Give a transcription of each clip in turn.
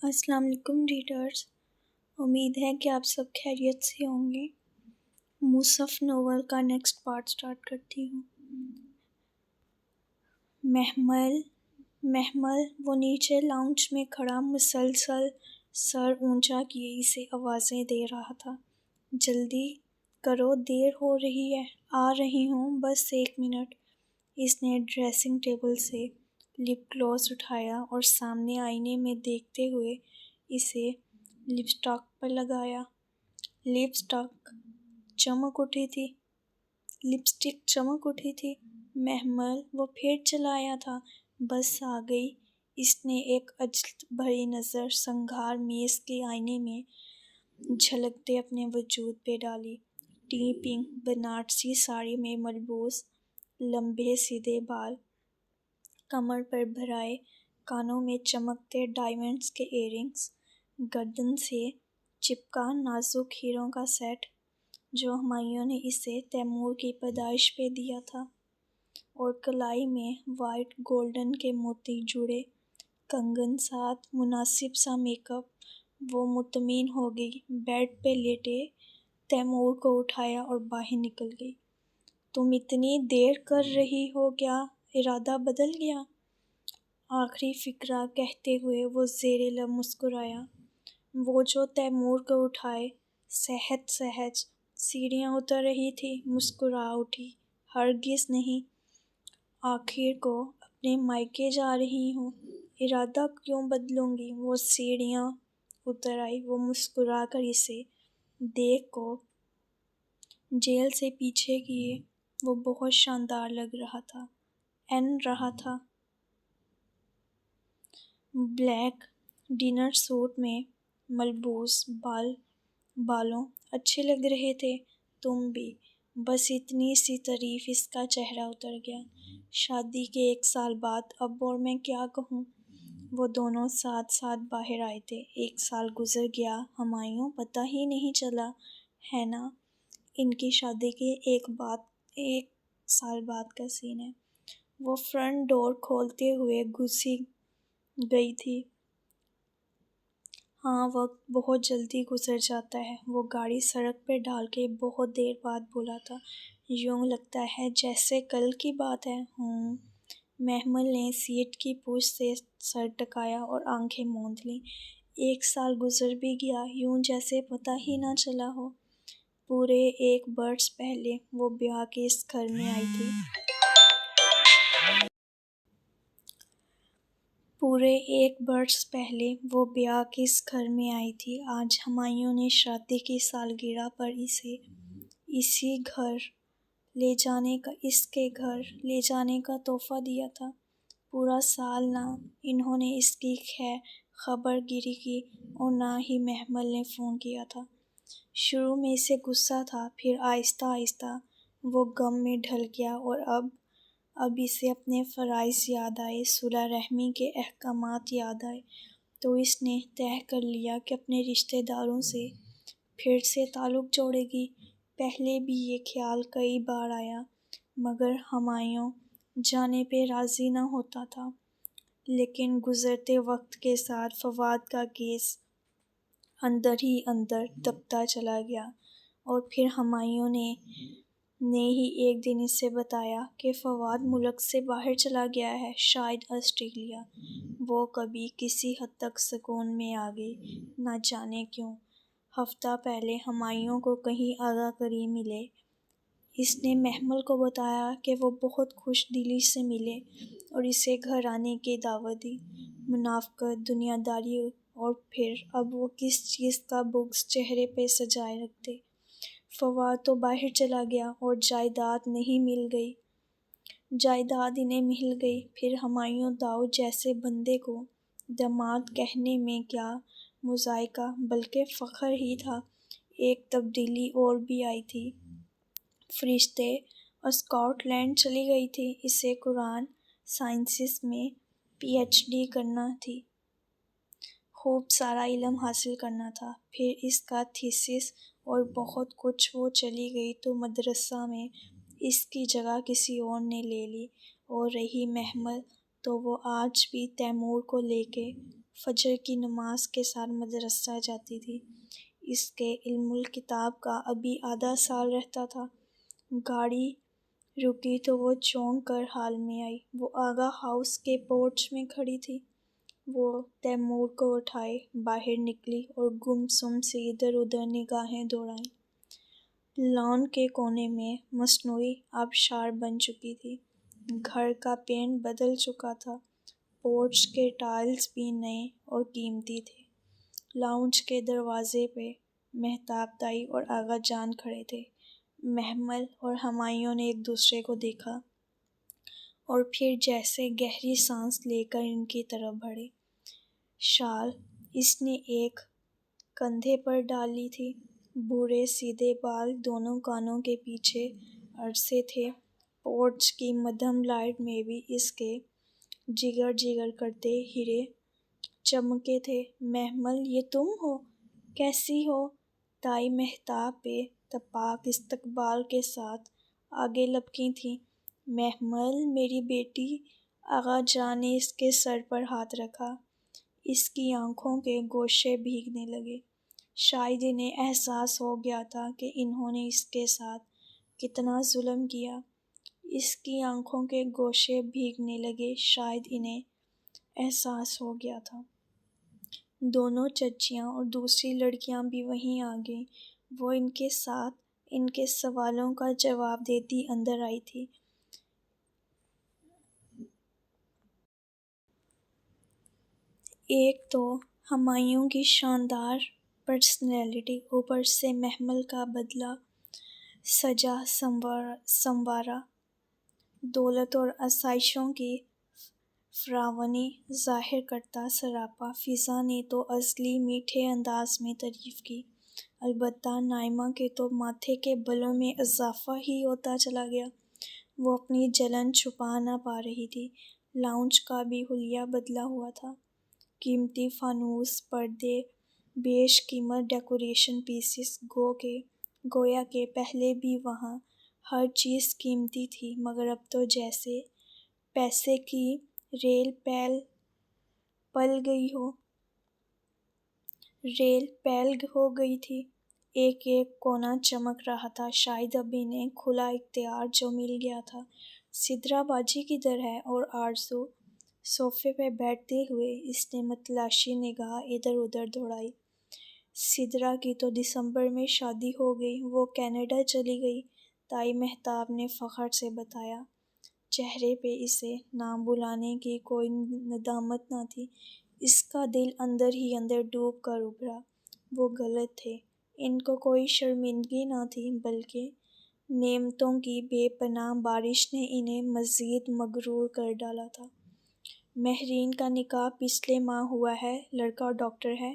السلام علیکم ریڈرز، امید ہے کہ آپ سب خیریت سے ہوں گے۔ مصحف ناول کا نیکسٹ پارٹ سٹارٹ کرتی ہوں۔ محمل وہ نیچے لاؤنج میں کھڑا مسلسل سر اونچا کیے اسے آوازیں دے رہا تھا۔ جلدی کرو، دیر ہو رہی ہے، آ رہی ہوں، بس 1 منٹ۔ اس نے ڈریسنگ ٹیبل سے لپ گلوس اٹھایا اور سامنے آئینے میں دیکھتے ہوئے اسے لپسٹک پر لگایا۔ لپسٹک چمک اٹھی تھی۔ محمل وہ پھر چلایا تھا، بس آ گئی۔ اس نے ایک عجلت بھری نظر سنگھار میز کے آئینے میں جھلکتے اپنے وجود پہ ڈالی۔ ٹی پنک بنارسی ساڑی میں ملبوس لمبے سیدھے بال، کمر پر بھرائے، کانوں میں چمکتے ڈائمنڈز کے ایئر رنگز، گردن سے چپکا نازک ہیروں کا سیٹ جو ہمایوں نے اسے تیمور کی پیدائش پہ دیا تھا، اور کلائی میں وائٹ گولڈن کے موتی جڑے کنگن، ساتھ مناسب سا میک اپ۔ وہ مطمئن ہو گئی، بیڈ پہ لیٹے تیمور کو اٹھایا اور باہر نکل گئی۔ تم اتنی دیر کر رہی ہو، کیا ارادہ بدل گیا؟ آخری فقرہ کہتے ہوئے وہ زیر لب مسکرایا۔ وہ جو تیمور کو اٹھائے سہج سیڑھیاں اتر رہی تھی، مسکرا اٹھی۔ ہرگز نہیں، آخر کو اپنے مائکے جا رہی ہوں، ارادہ کیوں بدلوں گی؟ وہ سیڑھیاں اتر آئی۔ وہ مسکرا کر اسے دیکھ کو جیل سے پیچھے کیے۔ وہ بہت شاندار لگ رہا تھا۔ بلیک ڈنر سوٹ میں ملبوس بالوں اچھے لگ رہے تھے۔ تم بھی۔ بس اتنی سی تعریف، اس کا چہرہ اتر گیا۔ شادی کے 1 سال بعد اب اور میں کیا کہوں؟ وہ دونوں ساتھ ساتھ باہر آئے تھے۔ 1 سال گزر گیا ہمایوں، پتہ ہی نہیں چلا، ہے نا؟ ان کی شادی کے 1 سال بعد کا سین ہے۔ وہ فرنٹ ڈور کھولتے ہوئے گھسی گئی تھی۔ ہاں، وقت بہت جلدی گزر جاتا ہے۔ وہ گاڑی سڑک پہ ڈال کے بہت دیر بعد بولا تھا، یوں لگتا ہے جیسے کل کی بات ہے۔ محمل نے سیٹ کی پشت سے سر ٹکایا اور آنکھیں موند لیں۔ 1 سال گزر بھی گیا، یوں جیسے پتہ ہی نہ چلا ہو۔ پورے 1 برس پہلے وہ بیاہ کے اس گھر میں آئی تھی۔ آج ہمایوں نے شادی کی سالگرہ پر اسے اس کے گھر لے جانے کا تحفہ دیا تھا۔ پورا سال نہ انہوں نے اس کی خبر گیری کی اور نہ ہی محمل نے فون کیا تھا۔ شروع میں اسے غصہ تھا، پھر آہستہ آہستہ وہ غم میں ڈھل گیا، اور اب اسے اپنے فرائض یاد آئے، صلہ رحمی کے احکامات یاد آئے، تو اس نے طے کر لیا کہ اپنے رشتہ داروں سے پھر سے تعلق جوڑے گی۔ پہلے بھی یہ خیال کئی بار آیا، مگر ہمایوں جانے پہ راضی نہ ہوتا تھا۔ لیکن گزرتے وقت کے ساتھ فواد کا کیس اندر ہی اندر دبتا چلا گیا، اور پھر ہمایوں نے ہی ایک دن اسے بتایا کہ فواد ملک سے باہر چلا گیا ہے، شاید آسٹریلیا۔ وہ کبھی کسی حد تک سکون میں آ گئی، نہ جانے کیوں۔ ہفتہ پہلے ہمایوں کو کہیں آگاہ کری ملے۔ اس نے محمل کو بتایا کہ وہ بہت خوش دلی سے ملے اور اسے گھر آنے کی دعوت دی۔ منافقت، دنیا داری، اور پھر اب وہ کس چیز کا بغض چہرے پہ سجائے رکھتے۔ فواد تو باہر چلا گیا اور جائیداد انہیں مل گئی۔ پھر ہمایوں داؤد جیسے بندے کو داماد کہنے میں کیا مضحکہ، بلکہ فخر ہی تھا۔ ایک تبدیلی اور بھی آئی تھی۔ فرشتے اسکاٹ لینڈ چلی گئی تھی۔ اسے قرآن سائنسز میں PhD کرنا تھی، خوب سارا علم حاصل کرنا تھا، پھر اس کا تھیسس اور بہت کچھ۔ وہ چلی گئی تو مدرسہ میں اس کی جگہ کسی اور نے لے لی، اور رہی محمل، تو وہ آج بھی تیمور کو لے کے فجر کی نماز کے ساتھ مدرسہ جاتی تھی۔ اس کے علم الکتاب کا ابھی آدھا سال رہتا تھا۔ گاڑی رکی تو وہ چونک کر حال میں آئی۔ وہ آغا ہاؤس کے پورچ میں کھڑی تھی۔ وہ تیمور کو اٹھائے باہر نکلی اور گم سم سے ادھر ادھر نگاہیں دوڑائیں۔ لان کے کونے میں مصنوعی آبشار بن چکی تھی۔ گھر کا پینٹ بدل چکا تھا۔ پورچ کے ٹائلز بھی نئے اور قیمتی تھے۔ لاؤنج کے دروازے پہ مہتاب دائی اور آغا جان کھڑے تھے۔ محمل اور ہمایوں نے ایک دوسرے کو دیکھا اور پھر جیسے گہری سانس لے کر ان کی طرف بڑھے۔ شال اس نے ایک کندھے پر ڈالی تھی۔ بھورے سیدھے بال دونوں کانوں کے پیچھے عرصے تھے۔ پورچ کی مدھم لائٹ میں بھی اس کے جگر جگر کرتے ہیرے چمکے تھے۔ محمل یہ تم ہو؟ کیسی ہو؟ دائی مہتاب پہ تپاک استقبال کے ساتھ آگے لپکی تھیں۔ محمل میری بیٹی۔ آغا جان نے اس کے سر پر ہاتھ رکھا۔ اس کی آنکھوں کے گوشے بھیگنے لگے۔ شاید انہیں احساس ہو گیا تھا کہ انہوں نے اس کے ساتھ کتنا ظلم کیا۔ اس کی آنکھوں کے گوشے بھیگنے لگے۔ شاید انہیں احساس ہو گیا تھا۔ دونوں چچیاں اور دوسری لڑکیاں بھی وہیں آ گئیں۔ وہ ان کے ساتھ ان کے سوالوں کا جواب دیتی اندر آئی تھی۔ ایک تو ہمایوں کی شاندار پرسنالٹی، اوپر سے محمل کا بدلہ سجا سنوارا، دولت اور آسائشوں کی فراوانی ظاہر کرتا سراپا۔ فضا نے تو ازلی میٹھے انداز میں تعریف کی، البتہ نائمہ کے تو ماتھے کے بالوں میں اضافہ ہی ہوتا چلا گیا۔ وہ اپنی جلن چھپا نہ پا رہی تھی۔ لاؤنج کا بھی حلیہ بدلا ہوا تھا۔ قیمتی فانوس، پردے، بیش قیمت ڈیکوریشن پیسز، گویا کہ پہلے بھی وہاں ہر چیز قیمتی تھی، مگر اب تو جیسے پیسے کی ریل پیل ہو گئی تھی۔ ایک ایک کونا چمک رہا تھا۔ شاید اب انہیں کھلا اختیار جو مل گیا تھا۔ سدرا باجی کدھر ہے؟ اور آرزو؟ صوفے پہ بیٹھتے ہوئے اس نے متلاشی نگاہ ادھر ادھر دوڑائی۔ سدرا کی تو دسمبر میں شادی ہو گئی، وہ کینیڈا چلی گئی، دائی مہتاب نے فخر سے بتایا۔ چہرے پہ اسے نام بلانے کی کوئی ندامت نہ تھی۔ اس کا دل اندر ہی اندر ڈوب کر ابھرا۔ وہ غلط تھے۔ ان کو کوئی شرمندگی نہ تھی، بلکہ نعمتوں کی بے پناہ بارش نے انہیں مزید مغرور کر ڈالا تھا۔ مہرین کا نکاح پچھلے ماہ ہوا ہے۔ لڑکا ڈاکٹر ہے،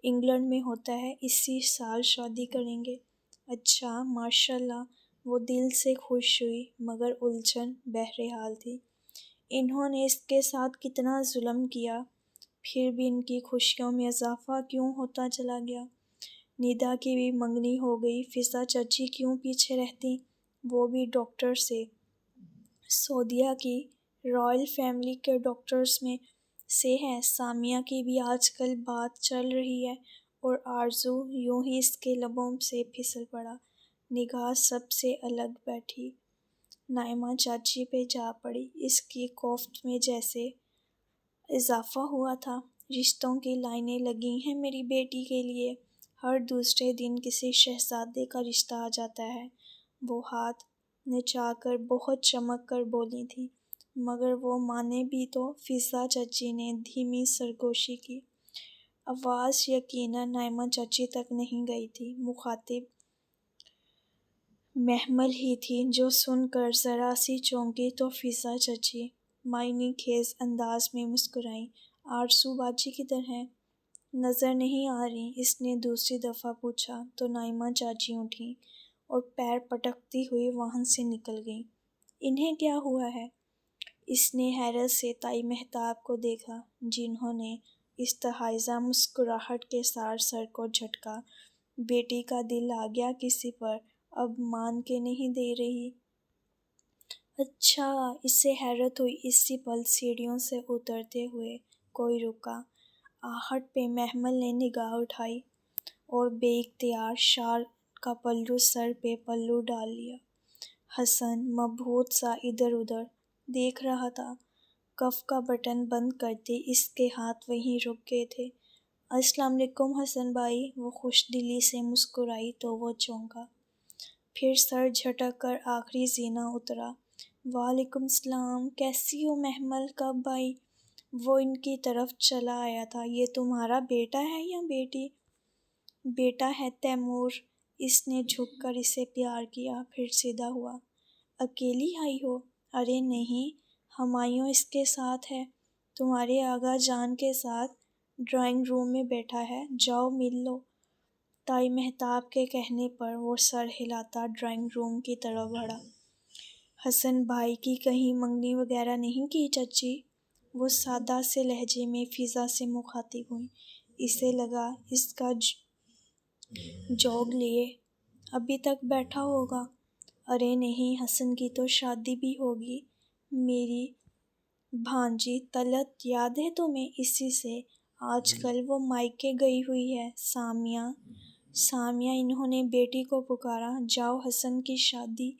انگلینڈ میں ہوتا ہے، اسی سال شادی کریں گے۔ اچھا، ماشاءاللہ۔ وہ دل سے خوش ہوئی، مگر الجھن بہرحال تھی۔ انہوں نے اس کے ساتھ کتنا ظلم کیا، پھر بھی ان کی خوشیوں میں اضافہ کیوں ہوتا چلا گیا؟ ندا کی بھی منگنی ہو گئی، فضا چچی کیوں پیچھے رہتی؟ وہ بھی ڈاکٹر سے سعودیہ کی رائل فیملی کے ڈاکٹرز میں سے ہے۔ سامیہ کی بھی آج کل بات چل رہی ہے، اور آرزو یوں ہی اس کے لبوں سے پھسل پڑا۔ نگاہ سب سے الگ بیٹھی نائمہ چاچی پہ جا پڑی۔ اس کی کوفت میں جیسے اضافہ ہوا تھا۔ رشتوں کی لائنیں لگی ہیں میری بیٹی کے لیے۔ ہر دوسرے دن کسی شہزادے کا رشتہ آ جاتا ہے۔ وہ ہاتھ نچا کر بہت چمک کر بولی تھی، مگر وہ مانے بھی تو؟ فضا چچی نے دھیمی سرگوشی کی۔ آواز یقیناً نائمہ چچی تک نہیں گئی تھی۔ مخاطب محمل ہی تھی، جو سن کر ذرا سی چونکی تو فضا چچی معنی خیز انداز میں مسکرائیں۔ آرزو باجی کدھر ہیں؟ نظر نہیں آ رہی؟ اس نے دوسری دفعہ پوچھا تو نائمہ چاچی اٹھیں اور پیر پٹکتی ہوئی وہاں سے نکل گئیں۔ انہیں کیا ہوا ہے؟ اس نے حیرت سے دائی مہتاب کو دیکھا، جنہوں نے استحاضہ مسکراہٹ کے ساتھ سر کو جھٹکا۔ بیٹی کا دل آ گیا کسی پر، اب مان کے نہیں دے رہی؟ اچھا، اس سے حیرت ہوئی۔ اسی پل سیڑھیوں سے اترتے ہوئے کوئی رکا۔ آہٹ پہ محمل نے نگاہ اٹھائی اور بے اختیار شال کا پلو سر پہ پلو ڈال لیا۔ حسن مبہوت سا ادھر ادھر دیکھ رہا تھا۔ کف کا بٹن بند کرتے اس کے ہاتھ وہیں رک گئے تھے۔ السلام علیکم حسن بھائی، وہ خوش دلی سے مسکرائی تو وہ چونکا، پھر سر جھٹک کر آخری زینہ اترا۔ وعلیکم السلام، کیسی ہو محمل، کب آئی؟ وہ ان کی طرف چلا آیا تھا۔ یہ تمہارا بیٹا ہے یا بیٹی؟ بیٹا ہے تیمور۔ اس نے جھک کر اسے پیار کیا، پھر سیدھا ہوا۔ اکیلی آئی ہو؟ ارے نہیں، ہمایوں اس کے ساتھ ہے، تمہارے آغا جان کے ساتھ ڈرائنگ روم میں بیٹھا ہے، جاؤ مل لو۔ تائی مہتاب کے کہنے پر وہ سر ہلاتا ڈرائنگ روم کی طرف بڑھا۔ حسن بھائی کی کہیں منگنی وغیرہ نہیں کی چچی؟ وہ سادہ سے لہجے میں فضا سے مخاطب ہوئی۔ اسے لگا اس کا جوگ لیے ابھی تک بیٹھا ہوگا۔ ارے نہیں، حسن کی تو شادی بھی ہوگی۔ میری بھانجی طلعت یاد ہے تمہیں؟ اسی سے آج کل وہ مائکے گئی ہوئی ہے۔ سامیہ انہوں نے بیٹی کو پکارا، جاؤ حسن کی شادی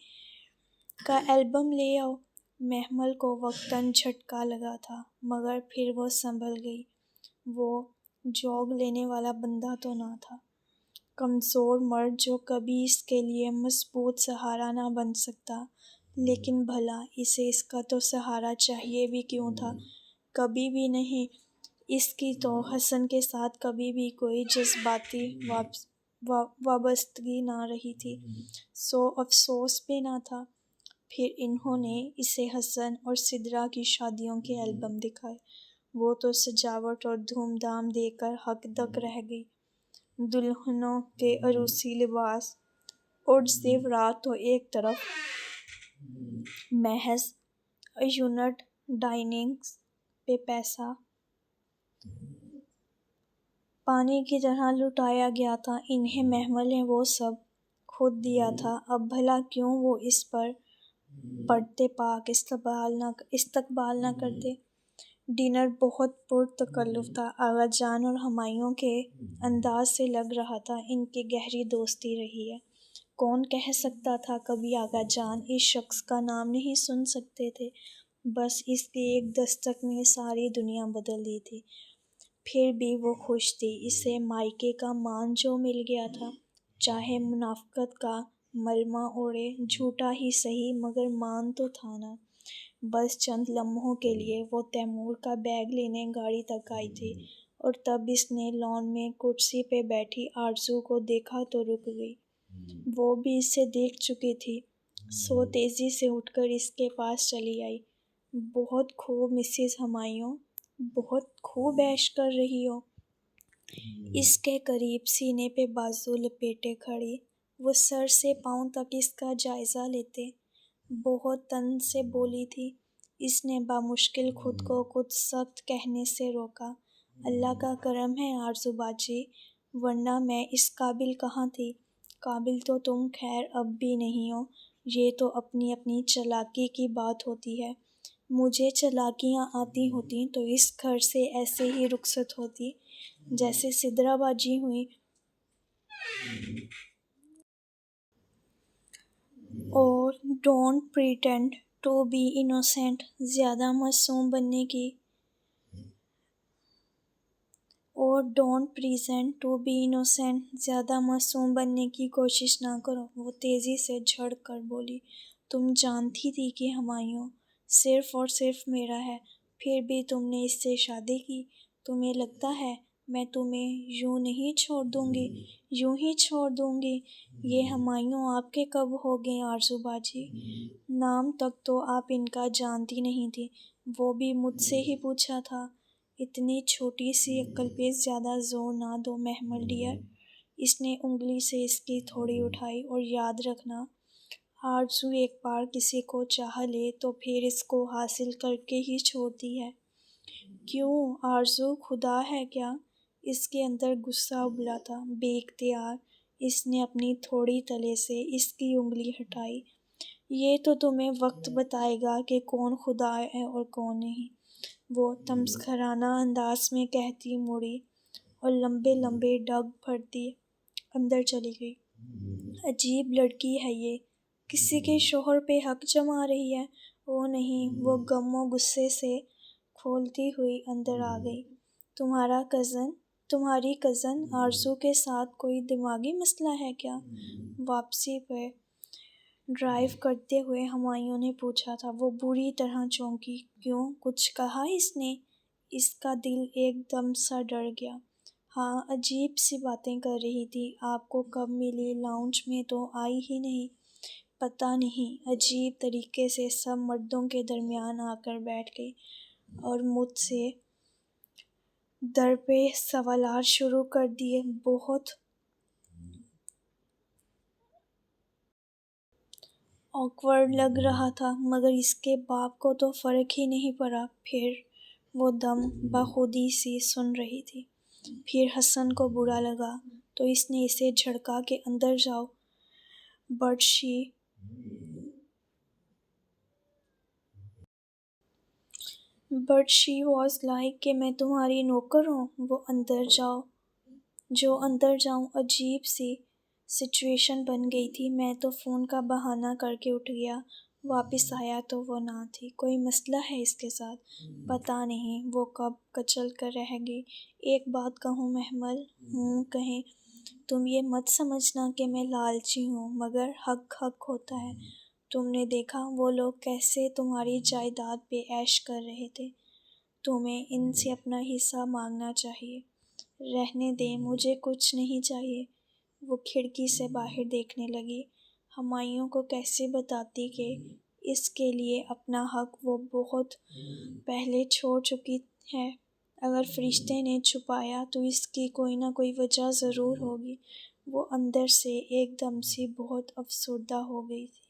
کا البم لے آؤ۔ محمل کو وقتاً جھٹکا لگا تھا، مگر پھر وہ سنبھل گئی۔ وہ جوگ لینے والا بندہ تو نہ تھا، کمزور مرد جو کبھی اس کے لیے مضبوط سہارا نہ بن سکتا، لیکن بھلا اسے اس کا تو سہارا چاہیے بھی کیوں تھا؟ کبھی بھی نہیں۔ اس کی تو حسن کے ساتھ کبھی بھی کوئی جذباتی وابستگی نہ رہی تھی، سو افسوس بھی نہ تھا۔ پھر انہوں نے اسے حسن اور سدرا کی شادیوں کے البم دکھائے۔ وہ تو سجاوٹ اور دھوم دھام دیکھ کر ہک دک رہ گئی۔ دلہنوں کے عروسی لباس اور زیورات تو ایک طرف، محض یونٹ ڈائننگ پہ پیسہ پانی کی طرح لٹایا گیا تھا۔ انہیں محمل نے وہ سب خود دیا تھا، اب بھلا کیوں وہ اس پر پردے پاک استقبال نہ کرتے؟ ڈنر بہت پرتکلف تھا۔ آغا جان اور ہمایوں کے انداز سے لگ رہا تھا ان کی گہری دوستی رہی ہے۔ کون کہہ سکتا تھا کبھی آغا جان اس شخص کا نام نہیں سن سکتے تھے؟ بس اس کی ایک دستک نے ساری دنیا بدل دی تھی۔ پھر بھی وہ خوش تھی۔ اسے مائکے کا مان جو مل گیا تھا، چاہے منافقت کا ملمہ اوڑھے، جھوٹا ہی سہی مگر مان تو تھا نا۔ بس چند لمحوں کے لیے وہ تیمور کا بیگ لینے گاڑی تک آئی تھی، اور تب اس نے لان میں کرسی پہ بیٹھی آرزو کو دیکھا تو رک گئی۔ وہ بھی اسے دیکھ چکی تھی، سو تیزی سے اٹھ کر اس کے پاس چلی آئی۔ بہت خوب مسز ہمایوں، بہت خوب عیش کر رہی ہو۔ اس کے قریب سینے پہ بازو لپیٹے کھڑی، وہ سر سے پاؤں تک اس کا جائزہ لیتے بہت طنز سے بولی تھی۔ اس نے بامشکل خود کو کچھ سخت کہنے سے روکا۔ اللہ کا کرم ہے آرزو باجی، ورنہ میں اس قابل کہاں تھی؟ قابل تو تم خیر اب بھی نہیں ہو، یہ تو اپنی اپنی چالاکی کی بات ہوتی ہے۔ مجھے چالاکیاں آتی ہوتیں تو اس گھر سے ایسے ہی رخصت ہوتی جیسے سدرا باجی ہوئیں، اور don't pretend to be innocent, زیادہ معصوم بننے کی کوشش نہ کرو۔ وہ تیزی سے جھڑک کر بولی، تم جانتی تھی کہ ہمایوں صرف اور صرف میرا ہے، پھر بھی تم نے اس سے شادی کی؟ تمہیں لگتا ہے میں تمہیں یوں نہیں چھوڑ دوں گی؟ یوں ہی چھوڑ دوں گی؟ یہ ہمایوں آپ کے کب ہو گئے آرزو باجی؟ نام تک تو آپ ان کا جانتی نہیں تھی، وہ بھی مجھ سے ہی پوچھا تھا۔ اتنی چھوٹی سی عقل پہ زیادہ زور نہ دو محمل ڈیئر۔ اس نے انگلی سے اس کی تھوڑی اٹھائی، اور یاد رکھنا، آرزو ایک بار کسی کو چاہ لے تو پھر اس کو حاصل کر کے ہی چھوڑتی ہے۔ کیوں آرزو خدا ہے کیا؟ اس کے اندر غصہ ابلا تھا۔ بے اختیار اس نے اپنی تھوڑی تلے سے اس کی انگلی ہٹائی۔ یہ تو تمہیں وقت بتائے گا کہ کون خدا ہے اور کون نہیں۔ وہ تمسخرانہ انداز میں کہتی مڑی اور لمبے لمبے ڈگ بھرتی اندر چلی گئی۔ عجیب لڑکی ہے یہ، کسی کے شوہر پہ حق جما رہی ہے۔ او نہیں، وہ غم و غصے سے کھولتی ہوئی اندر آ گئی۔ تمہاری کزن آرزو کے ساتھ کوئی دماغی مسئلہ ہے کیا؟ واپسی پہ ڈرائیو کرتے ہوئے ہمایوں نے پوچھا تھا۔ وہ بری طرح چونکی۔ کیوں، کچھ کہا اس نے؟ اس کا دل ایک دم سا ڈر گیا۔ ہاں، عجیب سی باتیں کر رہی تھی۔ آپ کو کب ملی؟ لاؤنج میں تو آئی ہی نہیں۔ پتہ نہیں، عجیب طریقے سے سب مردوں کے درمیان آ کر بیٹھ گئی اور مجھ سے در پہ سوالات شروع کر دیے۔ بہت آکورڈ لگ رہا تھا، مگر اس کے باپ کو تو فرق ہی نہیں پڑا۔ پھر وہ دم بخودی سی سن رہی تھی۔ پھر حسن کو برا لگا تو اس نے اسے جھڑکا کہ اندر جاؤ۔ بٹ شی واز لائک کہ میں تمہاری نوکر ہوں، جو اندر جاؤں۔ عجیب سی سچویشن بن گئی تھی۔ میں تو فون کا بہانہ کر کے اٹھ گیا، واپس آیا تو وہ نہ تھی۔ کوئی مسئلہ ہے اس کے ساتھ؟ پتہ نہیں، وہ کب کچل کر رہ گئی۔ ایک بات کہوں محمل؟ کہیں۔ تم یہ مت سمجھنا کہ میں لالچی ہوں، مگر حق ہوتا ہے۔ تم نے دیکھا وہ لوگ کیسے تمہاری جائیداد پہ عیش کر رہے تھے۔ تمہیں ان سے اپنا حصہ مانگنا چاہیے۔ رہنے دیں، مجھے کچھ نہیں چاہیے۔ وہ کھڑکی سے باہر دیکھنے لگی۔ ہمایوں کو کیسے بتاتی کہ اس کے لیے اپنا حق وہ بہت پہلے چھوڑ چکی ہے؟ اگر فرشتے نے چھپایا تو اس کی کوئی نہ کوئی وجہ ضرور ہوگی۔ وہ اندر سے ایک دم سے بہت افسردہ ہو گئی تھی۔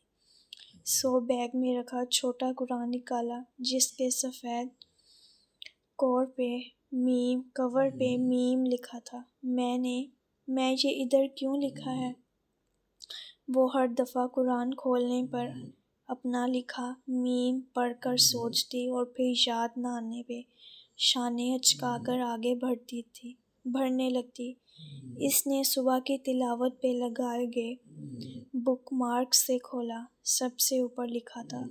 سو بیگ میں رکھا چھوٹا قرآن نکالا، جس کے سفید کور پہ میم لکھا تھا۔ میں یہ ادھر کیوں لکھا ہے؟ وہ ہر دفعہ قرآن کھولنے پر اپنا لکھا میم پڑھ کر سوچتی اور پھر یاد نہ آنے پہ شانے اچکا کر آگے بڑھنے لگتی۔ اس نے صبح کی تلاوت پہ لگائے گئے بک مارک سے کھولا۔ سب سے اوپر لکھا تھا،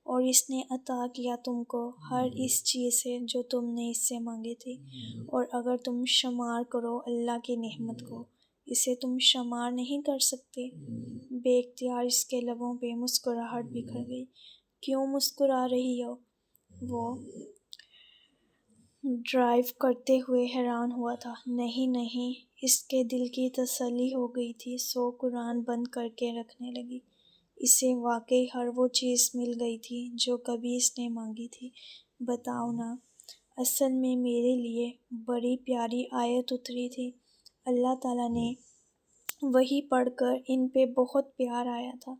اور اس نے عطا کیا تم کو ہر اس چیز سے جو تم نے اس سے مانگی تھی، اور اگر تم شمار کرو اللہ کی نعمت کو، اسے تم شمار نہیں کر سکتے۔ بے اختیار اس کے لبوں پہ مسکراہٹ بکھر گئی۔ کیوں مسکرا رہی ہو؟ وہ ڈرائیو کرتے ہوئے حیران ہوا تھا۔ نہیں، اس کے دل کی تسلی ہو گئی تھی۔ سو قرآن بند کر کے رکھنے لگی۔ اسے واقعی ہر وہ چیز مل گئی تھی جو کبھی اس نے مانگی تھی۔ بتاؤ نا، اصل میں میرے لیے بڑی پیاری آیت اتری تھی۔ اللہ تعالیٰ نے وحی پڑھ کر ان پہ بہت پیار آیا تھا۔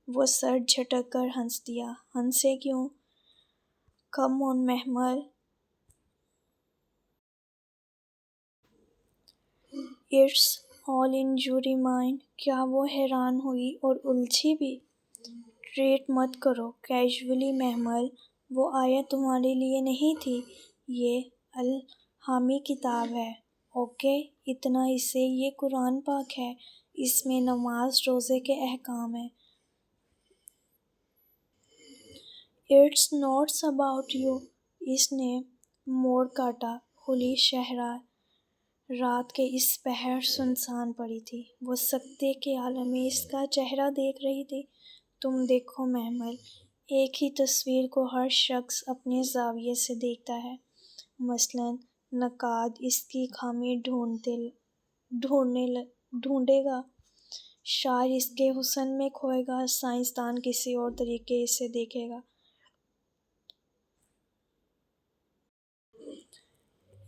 وہ سر جھٹک کر ہنس دیا۔ ہنسے کیوں؟ Come on Mehmal, it's all in your mind. کیا وہ حیران ہوئی اور الجھی بھی؟ ٹریٹ مت کرو کیجولی محمل، وہ آیت تمہارے لیے نہیں تھی، یہ الہامی کتاب ہے۔ اوکے، اتنا اسے، یہ قرآن پاک ہے، اس میں نماز روزے کے احکام ہیں۔ It's not about you. اس نے موڑ کاٹا۔ کھلی شہرا رات کے اس پہر سنسان پڑی تھی۔ وہ سکتے کے عالم میں اس کا چہرہ دیکھ رہی تھی۔ تم دیکھو محمل، ایک ہی تصویر کو ہر شخص اپنے زاویے سے دیکھتا ہے۔ مثلاً نقاد اس کی خامی ڈھونڈے گا، شاعر اس کے حسن میں کھوئے گا، سائنسدان کسی اور طریقے اسے دیکھے گا۔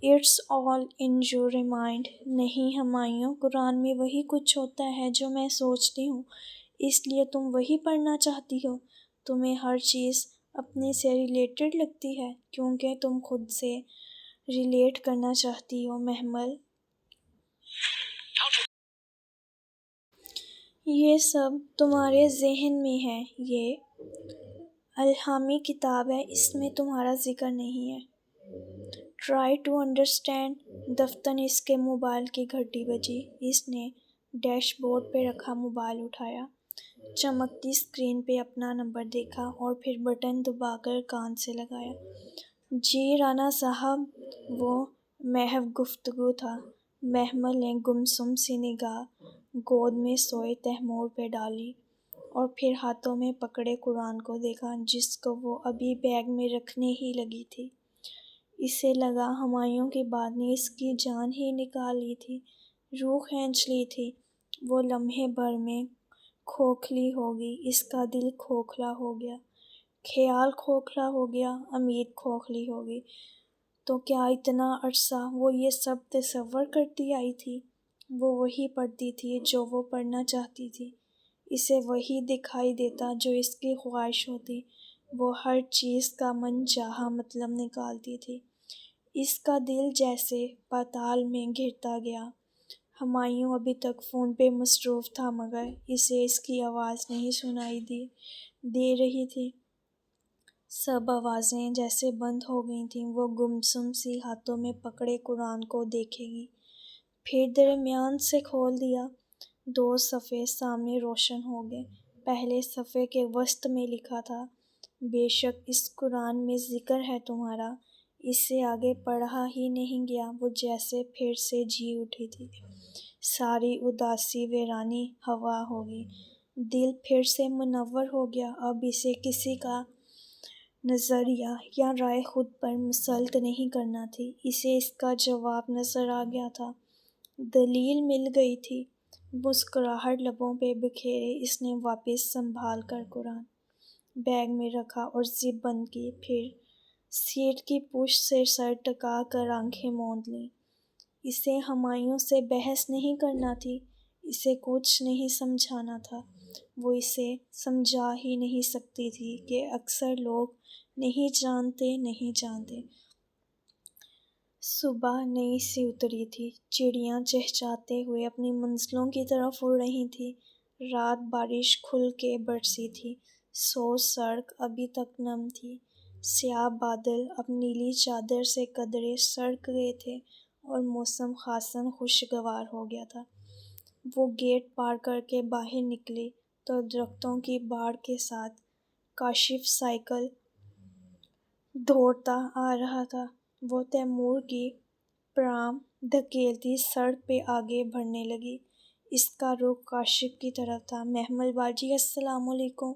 It's all in your mind. نہیں ہمایوں، قرآن میں وہی کچھ ہوتا ہے جو میں سوچتی ہوں، اس لیے تم وہی پڑھنا چاہتی ہو۔ تمہیں ہر چیز اپنے سے ریلیٹڈ لگتی ہے، کیونکہ تم خود سے ریلیٹ کرنا چاہتی ہو محمل۔ یہ سب تمہارے ذہن میں ہے۔ یہ الہامی کتاب ہے، اس میں تمہارا ذکر نہیں ہے۔ Try to understand. دفتر نے اس کے موبائل کی گھنٹی بجی۔ اس نے ڈیش بورڈ پہ رکھا موبائل اٹھایا، چمکتی اسکرین پہ اپنا نمبر دیکھا اور پھر بٹن دبا کر کان سے لگایا۔ جی رانا صاحب، وہ محو گفتگو تھا۔ محمل نے گمسم سی نگاہ گود میں سوئے تیمور پہ ڈالی اور پھر ہاتھوں میں پکڑے قرآن کو دیکھا، جس کو وہ ابھی بیگ میں رکھنے ہی لگی تھی۔ اسے لگا ہمایوں کی بات نے اس کی جان ہی نکال لی تھی، روح کھینچ لی تھی۔ وہ لمحے بھر میں کھوکھلی ہو گئی، اس کا دل کھوکھلا ہو گیا، خیال کھوکھلا ہو گیا، امید کھوکھلی ہو گئی۔ تو کیا اتنا عرصہ وہ یہ سب تصور کرتی آئی تھی؟ وہ وہی پڑھتی تھی جو وہ پڑھنا چاہتی تھی، اسے وہی دکھائی دیتا جو اس کی خواہش ہوتی، وہ ہر چیز کا من چاہا مطلب نکالتی تھی۔ اس کا دل جیسے پاتال میں گرتا گیا۔ ہمایوں ابھی تک فون پہ مصروف تھا مگر اسے اس کی آواز نہیں سنائی دے رہی تھی۔ سب آوازیں جیسے بند ہو گئی تھیں۔ وہ گمسم سی ہاتھوں میں پکڑے قرآن کو دیکھے گی، پھر درمیان سے کھول دیا۔ 2 صفحے سامنے روشن ہو گئے۔ پہلے صفحے کے وسط میں لکھا تھا، بے شک اس قرآن میں ذکر ہے تمہارا۔ اس سے آگے پڑھا ہی نہیں گیا۔ وہ جیسے پھر سے جی اٹھی تھی، ساری اداسی ویرانی ہوا ہو گئی، دل پھر سے منور ہو گیا۔ اب اسے کسی کا نظریہ یا رائے خود پر مسلط نہیں کرنا تھی، اسے اس کا جواب نظر آ گیا تھا، دلیل مل گئی تھی۔ مسکراہٹ لبوں پہ بکھیرے اس نے واپس سنبھال کر قرآن بیگ میں رکھا اور زپ بند کی، پھر سیٹ کی پشت سے سر ٹکا کر آنکھیں موند لیں۔ اسے ہمایوں سے بحث نہیں کرنا تھی، اسے کچھ نہیں سمجھانا تھا۔ وہ اسے سمجھا ہی نہیں سکتی تھی کہ اکثر لوگ نہیں جانتے۔ صبح نئی سی اتری تھی، چڑیاں چہچہاتے ہوئے اپنی منزلوں کی طرف اڑ رہی تھیں۔ رات بارش کھل کے برسی تھی، سوز سڑک ابھی تک نم تھی۔ سیاہ بادل اب نیلی چادر سے قدرے سرک گئے تھے اور موسم خاصاً خوشگوار ہو گیا تھا۔ وہ گیٹ پار کر کے باہر نکلی تو درختوں کی باڑ کے ساتھ کاشف سائیکل دوڑتا آ رہا تھا۔ وہ تیمور کی پرام دھکیلتی سڑک پہ آگے بڑھنے لگی۔ اس کا رخ کاشف کی طرف تھا۔ محمل باجی السلام علیکم۔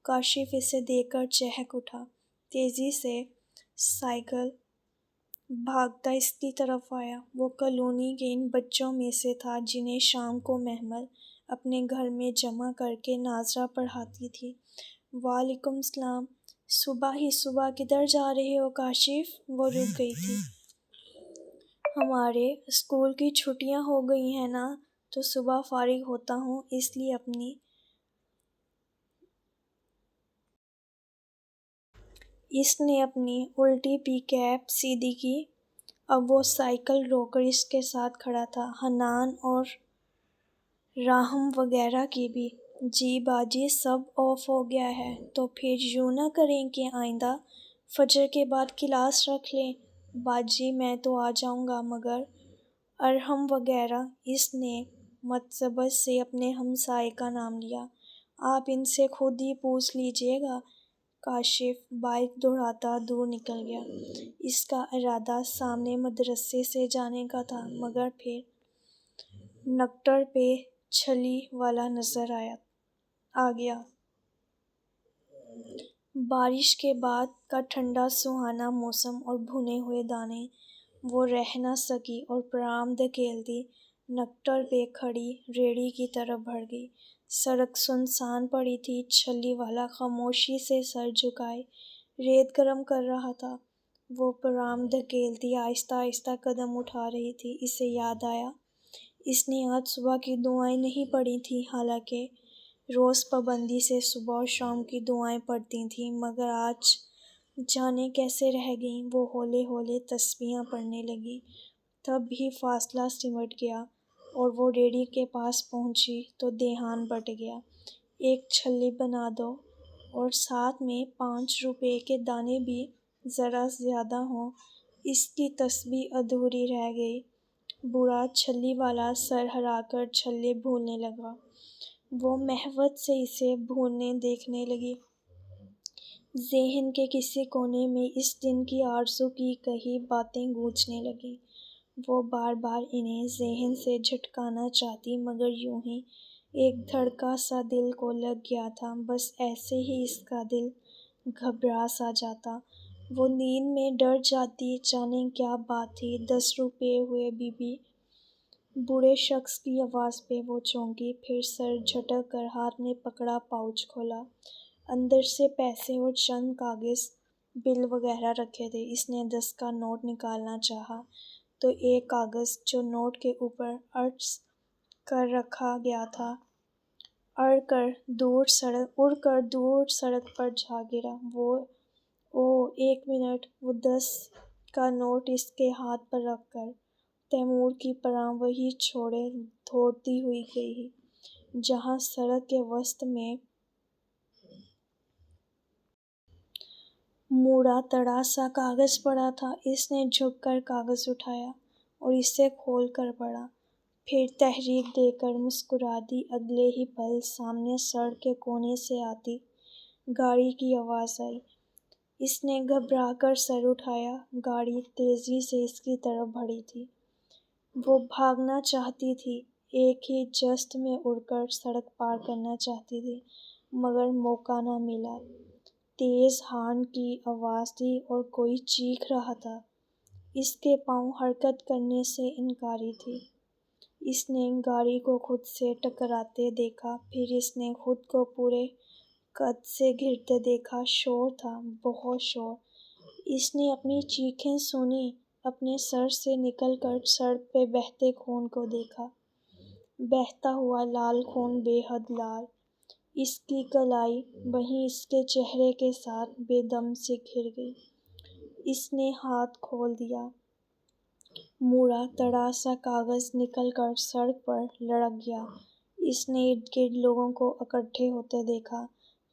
کاشف اسے دیکھ کر چہک اٹھا، تیزی سے سائیکل بھاگتا اس کی طرف آیا۔ وہ کالونی کے ان بچوں میں سے تھا جنہیں شام کو محمل اپنے گھر میں جمع کر کے ناظرہ پڑھاتی تھی۔ وعلیکم السلام۔ صبح ہی صبح کدھر جا رہے ہو کاشف؟ وہ رک گئی تھی۔ ہمارے اسکول کی چھٹیاں ہو گئی ہیں نا، تو صبح فارغ ہوتا ہوں، اس لیے اس نے اپنی الٹی پی کیپ سیدھی کی۔ اب وہ سائیکل روک کر اس کے ساتھ کھڑا تھا، حنان اور راہم وغیرہ کی بھی۔ جی باجی سب آف ہو گیا ہے، تو پھر یوں نہ کریں کہ آئندہ فجر کے بعد کلاس رکھ لیں۔ باجی میں تو آ جاؤں گا مگر ارحم وغیرہ، اس نے متذبذب سے اپنے ہمسائے کا نام لیا، آپ ان سے خود ہی پوچھ لیجیے گا۔ کاشف بائیک دوڑاتا دور نکل گیا۔ اس کا ارادہ سامنے مدرسے سے جانے کا تھا مگر پھر کنڈکٹر پہ چھلی والا نظر آ گیا۔ بارش کے بعد کا ٹھنڈا سہانا موسم اور بھنے ہوئے دانے۔ وہ رہ نہ سکی اور پرام دھکیلتی کنڈکٹر پہ کھڑی ریہڑی کی طرف بڑھ گئی۔ سڑک سنسان پڑی تھی، چھلی والا خاموشی سے سر جھکائے ریت گرم کر رہا تھا۔ وہ پرام دھکیلتی آہستہ آہستہ قدم اٹھا رہی تھی۔ اسے یاد آیا، اس نے آج صبح کی دعائیں نہیں پڑھی تھیں، حالانکہ روز پابندی سے صبح اور شام کی دعائیں پڑھتی تھی، مگر آج جانے کیسے رہ گئیں۔ وہ ہولے ہولے تسبیحاں پڑھنے لگی، تب بھی فاصلہ سمٹ گیا اور وہ ریہڑی کے پاس پہنچی تو دھیان بٹ گیا۔ ایک چھلی بنا دو۔ اور ساتھ میں 5 روپے کے دانے بھی ذرا زیادہ ہوں، اس کی تسبیح ادھوری رہ گئی۔ بوڑھا چھلی والا سر ہلا کر چھلے بھوننے لگا۔ وہ مہوت سے اسے بھوننے دیکھنے لگی۔ ذہن کے کسی کونے میں اس دن کی آرزو کی کئی باتیں گونجنے لگیں۔ وہ بار بار انہیں ذہن سے جھٹکانا چاہتی، مگر یوں ہی ایک دھڑکا سا دل کو لگ گیا تھا، بس ایسے ہی اس کا دل گھبرا سا جاتا۔ وہ نیند میں ڈر جاتی، جانے کیا بات تھی، 10 روپے ہوئے بی بی؟ بوڑھے شخص کی آواز پہ وہ چونکی، پھر سر جھٹک کر ہاتھ میں پکڑا پاؤچ کھولا۔ اندر سے پیسے اور چند کاغذ، بل وغیرہ رکھے تھے۔ اس نے 10 کا نوٹ نکالنا چاہا تو ایک کاغذ جو نوٹ کے اوپر عرض کر رکھا گیا تھا، اڑ کر دور سڑک پر جا گرا۔ ایک منٹ! وہ 10 کا نوٹ اس کے ہاتھ پر رکھ کر تیمور کی طرح وہیں چھوڑے دوڑتی ہوئی گئی جہاں سڑک کے وسط میں مڑا تڑا سا کاغذ پڑا تھا۔ اس نے جھک کر کاغذ اٹھایا اور اسے کھول کر پڑھا، پھر تحریک دے کر مسکرا دی۔ اگلے ہی پل سامنے سڑک کے کونے سے آتی گاڑی کی آواز آئی۔ اس نے گھبرا کر سر اٹھایا۔ گاڑی تیزی سے اس کی طرف بڑھی تھی۔ وہ بھاگنا چاہتی تھی، ایک ہی جست میں اڑ کر سڑک پار کرنا چاہتی تھی، مگر موقع نہ ملا۔ تیز ہارن کی آواز تھی اور کوئی چیخ رہا تھا۔ اس کے پاؤں حرکت کرنے سے انکاری تھے۔ اس نے گاڑی کو خود سے ٹکراتے دیکھا، پھر اس نے خود کو پورے قد سے گرتے دیکھا۔ شور تھا، بہت شور۔ اس نے اپنی چیخیں سنیں، اپنے سر سے نکل کر سڑک پہ بہتے خون کو دیکھا۔ بہتا ہوا لال خون، بے حد لال۔ اس کی کلائی وہیں اس کے چہرے کے ساتھ بے دم سی گر گئی۔ اس نے ہاتھ کھول دیا۔ مڑا تڑا سا کاغذ نکل کر سڑک پر لڑھک گیا۔ اس نے ارد گرد لوگوں کو اکٹھے ہوتے دیکھا۔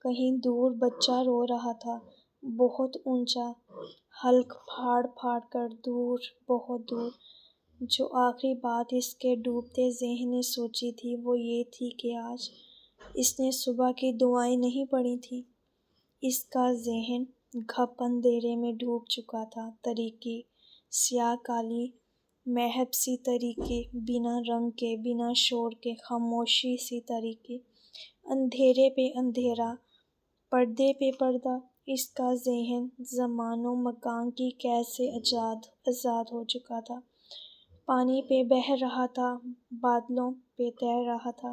کہیں دور بچہ رو رہا تھا، بہت اونچا، حلق پھاڑ پھاڑ کر، دور، بہت دور۔ جو آخری بات اس کے ڈوبتے ذہن نے سوچی تھی وہ یہ تھی کہ آج اس نے صبح کی دعائیں نہیں پڑھی تھیں۔ اس کا ذہن گھپ اندھیرے میں ڈوب چکا تھا۔ تاریکی، سیاہ کالی مہب سی تاریکی، بنا رنگ کے، بنا شور کے، خاموشی سی تاریکی۔ اندھیرے پہ اندھیرا، پردے پہ پردہ۔ اس کا ذہن زمان و مکان کی قید سے آزاد ہو چکا تھا۔ پانی پہ بہہ رہا تھا، بادلوں پہ تیر رہا تھا،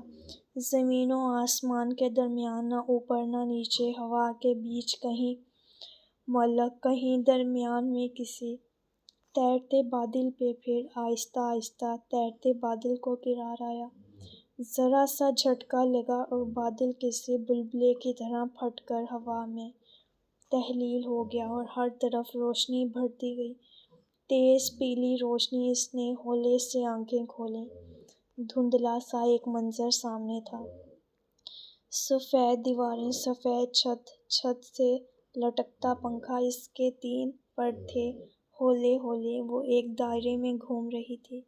زمین و آسمان کے درمیان، نہ اوپر نہ نیچے، ہوا کے بیچ کہیں معلق، کہیں درمیان میں کسی تیرتے بادل پہ۔ پھر آہستہ آہستہ تیرتے بادل کو کرار آیا، ذرا سا جھٹکا لگا اور بادل کسی بلبلے کی طرح پھٹ کر ہوا میں تحلیل ہو گیا اور ہر طرف روشنی بڑھتی گئی، تیز پیلی روشنی۔ اس نے ہولے سے آنکھیں کھولیں۔ دھندلا سا ایک منظر سامنے تھا۔ سفید دیواریں، سفید چھت سے لٹکتا پنکھا، اس کے 3 پر تھے۔ ہولے ہولے وہ ایک دائرے میں گھوم رہی تھی۔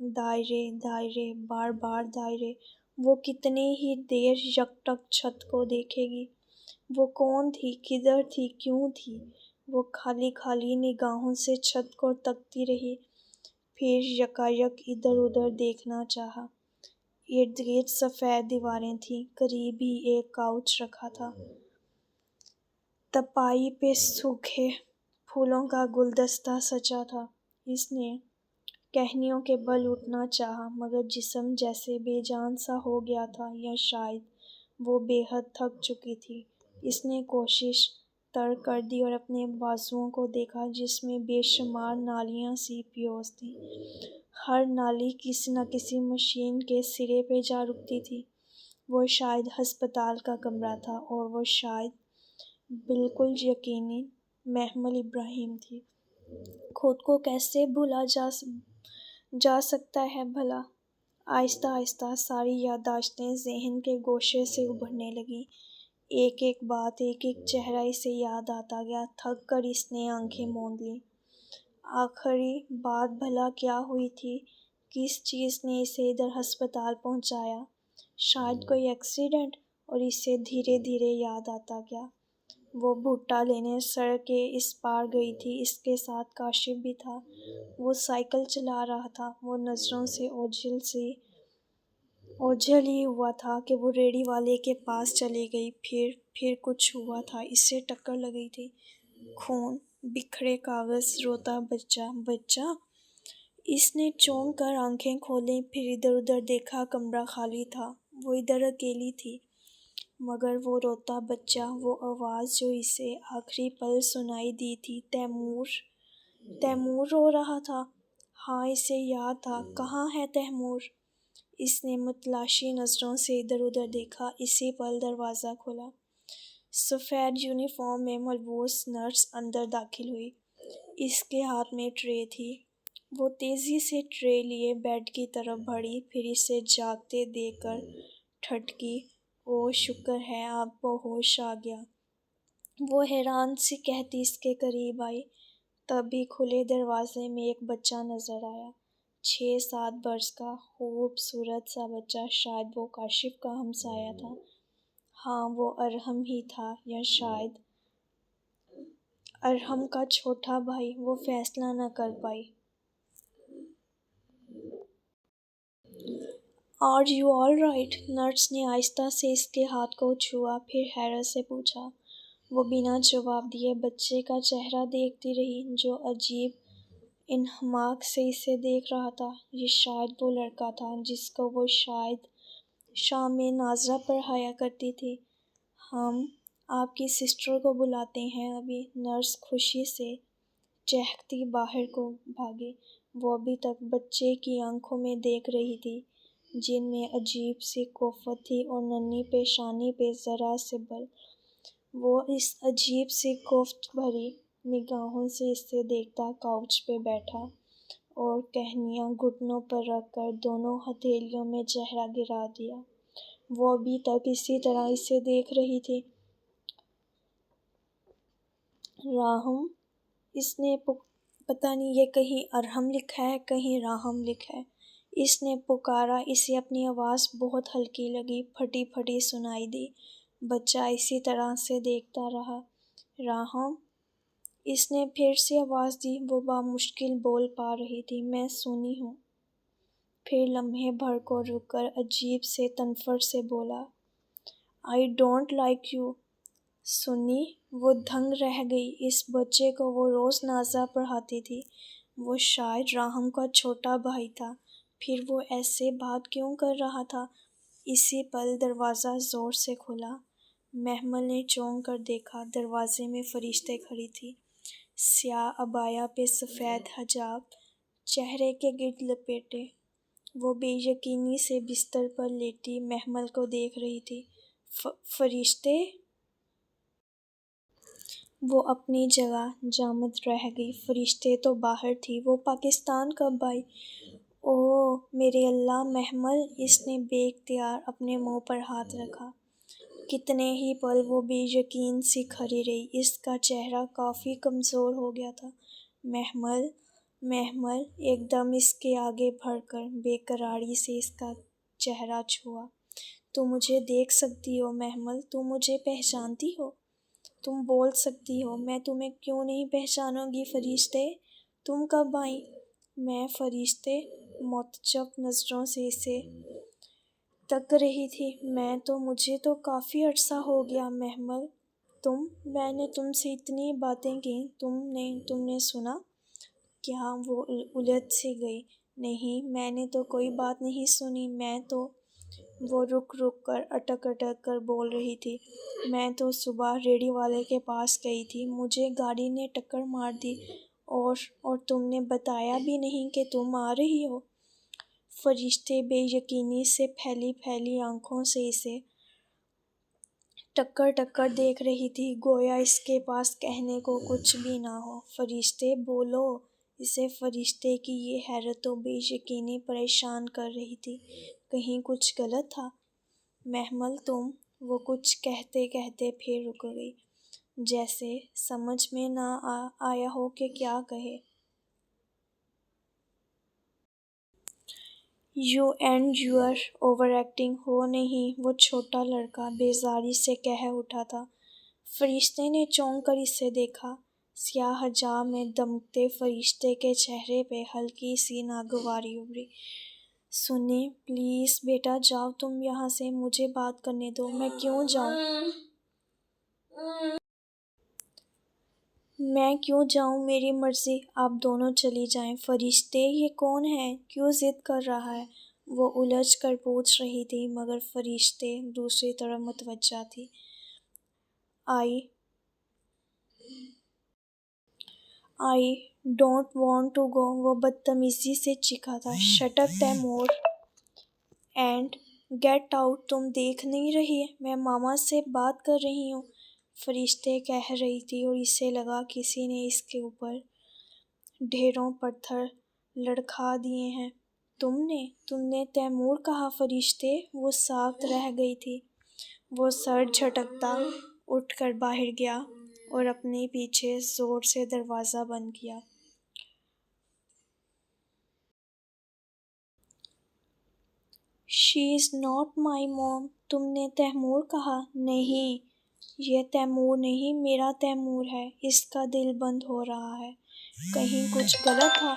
دائرے، دائرے، بار بار دائرے۔ وہ کتنی ہی دیر یکٹک چھت کو دیکھے گی؟ وہ کون تھی؟ کدھر تھی؟ کیوں تھی؟ وہ خالی خالی نگاہوں سے چھت کو تکتی رہی، پھر یکایک ادھر ادھر دیکھنا چاہا۔ ارد گرد سفید دیواریں تھیں، قریب ہی ایک کاؤچ رکھا تھا۔ تپائی پہ سوکھے پھولوں کا گلدستہ سجا تھا۔ اس نے ٹہنیوں کے بل اٹھنا چاہا، مگر جسم جیسے بے جان سا ہو گیا تھا، یا شاید وہ بے حد تھک چکی تھی۔ اس نے کوشش ترک کر دی اور اپنے بازوؤں کو دیکھا، جس میں بے شمار نالیاں سی پیوست تھیں۔ ہر نالی کسی نہ کسی مشین کے سرے پہ جا رکتی تھی۔ وہ شاید ہسپتال کا کمرہ تھا، اور وہ شاید، بالکل یقیناً، محمل ابراہیم تھی۔ خود کو کیسے بھولا جا سکتا ہے بھلا؟ آہستہ آہستہ ساری یادداشتیں ذہن کے گوشے سے ابھرنے لگیں۔ ایک ایک بات، ایک ایک چہرہ اسے یاد آتا گیا۔ تھک کر اس نے آنکھیں موند لیں۔ آخری بات بھلا کیا ہوئی تھی؟ کس چیز نے اسے ادھر ہسپتال پہنچایا؟ شاید کوئی ایکسیڈنٹ؟ اور اسے دھیرے دھیرے یاد آتا گیا۔ وہ بھٹا لینے سڑک کے اس پار گئی تھی۔ اس کے ساتھ کاشف بھی تھا۔ وہ سائیکل چلا رہا تھا۔ وہ نظروں سے اوجھل ہی ہوا تھا کہ وہ ریڑھی والے کے پاس چلی گئی۔ پھر کچھ ہوا تھا۔ اس سے ٹکر لگی تھی۔ خون، بکھرے کاغذ، روتا بچہ۔ اس نے چونک کر آنکھیں کھولیں، پھر ادھر ادھر دیکھا۔ کمرہ خالی تھا۔ وہ ادھر اکیلی تھی۔ مگر وہ روتا بچہ، وہ آواز جو اسے آخری پل سنائی دی تھی، تیمور رو رہا تھا۔ ہاں، اسے یاد تھا۔ کہاں ہے تیمور؟ اس نے متلاشی نظروں سے ادھر ادھر دیکھا۔ اسی پل دروازہ کھلا۔ سفید یونیفارم میں ملبوس نرس اندر داخل ہوئی۔ اس کے ہاتھ میں ٹرے تھی۔ وہ تیزی سے ٹرے لیے بیڈ کی طرف بڑھی، پھر اسے جاگتے دیکھ کر ٹھٹکی۔ اوہ، شکر ہے آپ کو ہوش آ گیا، وہ حیران سی کہتی اس کے قریب آئی۔ تبھی کھلے دروازے میں ایک بچہ نظر آیا۔ 6-7 برس کا خوبصورت سا بچہ۔ شاید وہ کاشف کا ہمسایہ تھا۔ ہاں، وہ ارحم ہی تھا، یا شاید ارحم کا چھوٹا بھائی۔ وہ فیصلہ نہ کر پائی۔ "Are you all right?" Nurse نے آہستہ سے اس کے ہاتھ کو چھوا، پھر حیرت سے پوچھا۔ وہ بنا جواب دیے بچے کا چہرہ دیکھتی رہی، جو عجیب انہماک سے اسے دیکھ رہا تھا۔ یہ شاید وہ لڑکا تھا جس کو وہ شاید شام میں ناظرہ پڑھایا کرتی تھی۔ "ہم آپ کی سسٹر کو بلاتے ہیں ابھی۔" نرس خوشی سے چہکتی باہر کو بھاگی۔ وہ ابھی تک بچے کی آنکھوں میں دیکھ رہی تھی، جن میں عجیب سی کوفت تھی، اور ننھی پیشانی پہ ذرا سے بل۔ وہ اس عجیب سی کوفت بھری نگاہوں سے اسے دیکھتا کاؤچ پہ بیٹھا، اور کہنیاں گھٹنوں پر رکھ کر دونوں ہتھیلیوں میں چہرہ گرا دیا۔ وہ ابھی تک اسی طرح اسے دیکھ رہی تھی۔ "راہم؟" اس نے پتہ نہیں یہ کہیں ارحم لکھا ہے، کہیں راہم لکھا ہے۔ اس نے پکارا۔ اسے اپنی آواز بہت ہلکی لگی، پھٹی پھٹی سنائی دی۔ بچہ اسی طرح سے دیکھتا رہا۔ "راہم؟" اس نے پھر سے آواز دی۔ وہ بامشکل بول پا رہی تھی، "میں سونی ہوں۔" پھر لمحے بھر کو رک کر عجیب سے تنفر سے بولا، "آئی ڈونٹ لائک یو۔" سنی؟ وہ دنگ رہ گئی۔ اس بچے کو وہ روز ناظرہ پڑھاتی تھی۔ وہ شاید راہم کا چھوٹا بھائی تھا۔ پھر وہ ایسے بات کیوں کر رہا تھا؟ اسی پل دروازہ زور سے کھلا۔ محمل نے چونک کر دیکھا۔ دروازے میں فرشتے کھڑی تھی، سیاہ عبایا پہ سفید حجاب، چہرے کے گرد لپیٹے۔ وہ بے یقینی سے بستر پر لیٹی محمل کو دیکھ رہی تھی۔ فرشتے؟ وہ اپنی جگہ جامد رہ گئی۔ فرشتے تو باہر تھی۔ وہ پاکستان کب آئی؟ اوہ میرے اللہ! محمل! اس نے بے اختیار اپنے منہ پر ہاتھ رکھا۔ کتنے ہی پل وہ بے یقین سی کھڑی رہی۔ اس کا چہرہ کافی کمزور ہو گیا تھا۔ "محمل! محمل!" ایک دم اس کے آگے بڑھ کر بے قراری سے اس کا چہرہ چھوا۔ "تم مجھے دیکھ سکتی ہو محمل؟ تم مجھے پہچانتی ہو؟ تم بول سکتی ہو؟ میں تمہیں کیوں نہیں پہچانوں گی فرشتے؟ تم کب آئیں؟" "میں؟" فرشتے متعجب نظروں سے اسے تک رہی تھی۔ مجھے تو کافی عرصہ ہو گیا محمل۔ میں نے تم سے اتنی باتیں کیں، تم نے سنا کیا؟ وہ الجھ سی گئی۔ "نہیں، میں نے تو کوئی بات نہیں سنی۔ وہ رک کر اٹک کر بول رہی تھی۔ "میں تو صبح ریڑھی والے کے پاس گئی تھی، مجھے گاڑی نے ٹکر مار دی، اور تم نے بتایا بھی نہیں کہ تم آ رہی ہو۔" فرشتے بے یقینی سے پھیلی آنکھوں سے اسے ٹکر دیکھ رہی تھی، گویا اس کے پاس کہنے کو کچھ بھی نہ ہو۔ "فرشتے بولو!" اسے فرشتے کی یہ حیرت و بے یقینی پریشان کر رہی تھی۔ کہیں کچھ غلط تھا؟ "محمل تم..." وہ کچھ کہتے کہتے پھر رک گئی، جیسے سمجھ میں نہ آیا ہو کہ کیا کہے۔ You and your overacting ہو نہیں، وہ چھوٹا لڑکا بیزاری سے کہہ اٹھا تھا۔ فرشتے نے چونک کر اسے دیکھا۔ سیاہ حجاب میں دمکتے فرشتے کے چہرے پہ ہلکی سی ناگواری ابھری۔ سنیں پلیز بیٹا، جاؤ تم یہاں سے، مجھے بات کرنے دو۔ میں کیوں جاؤں؟ میں کیوں جاؤں؟ میری مرضی، آپ دونوں چلی جائیں۔ فرشتے، یہ کون ہے؟ کیوں ضد کر رہا ہے؟ وہ الجھ کر پوچھ رہی تھی، مگر فرشتے دوسری طرف متوجہ تھی۔ I don't want to go, وہ بدتمیزی سے چیخا تھا۔ Shut up Taimur and get out. تم دیکھ نہیں رہی میں ماما سے بات کر رہی ہوں، فرشتے کہہ رہی تھی، اور اسے لگا کسی نے اس کے اوپر ڈھیروں پتھر لڑکھا دیے ہیں۔ تم نے تیمور کہا فرشتے؟ وہ ساکت رہ گئی تھی۔ وہ سر جھٹکتا اٹھ کر باہر گیا اور اپنے پیچھے زور سے دروازہ بند کیا۔ شی از ناٹ مائی موم۔ تم نے تیمور کہا؟ نہیں، یہ تیمور نہیں، میرا تیمور ہے۔ اس کا دل بند ہو رہا ہے۔ کہیں کچھ غلط تھا؟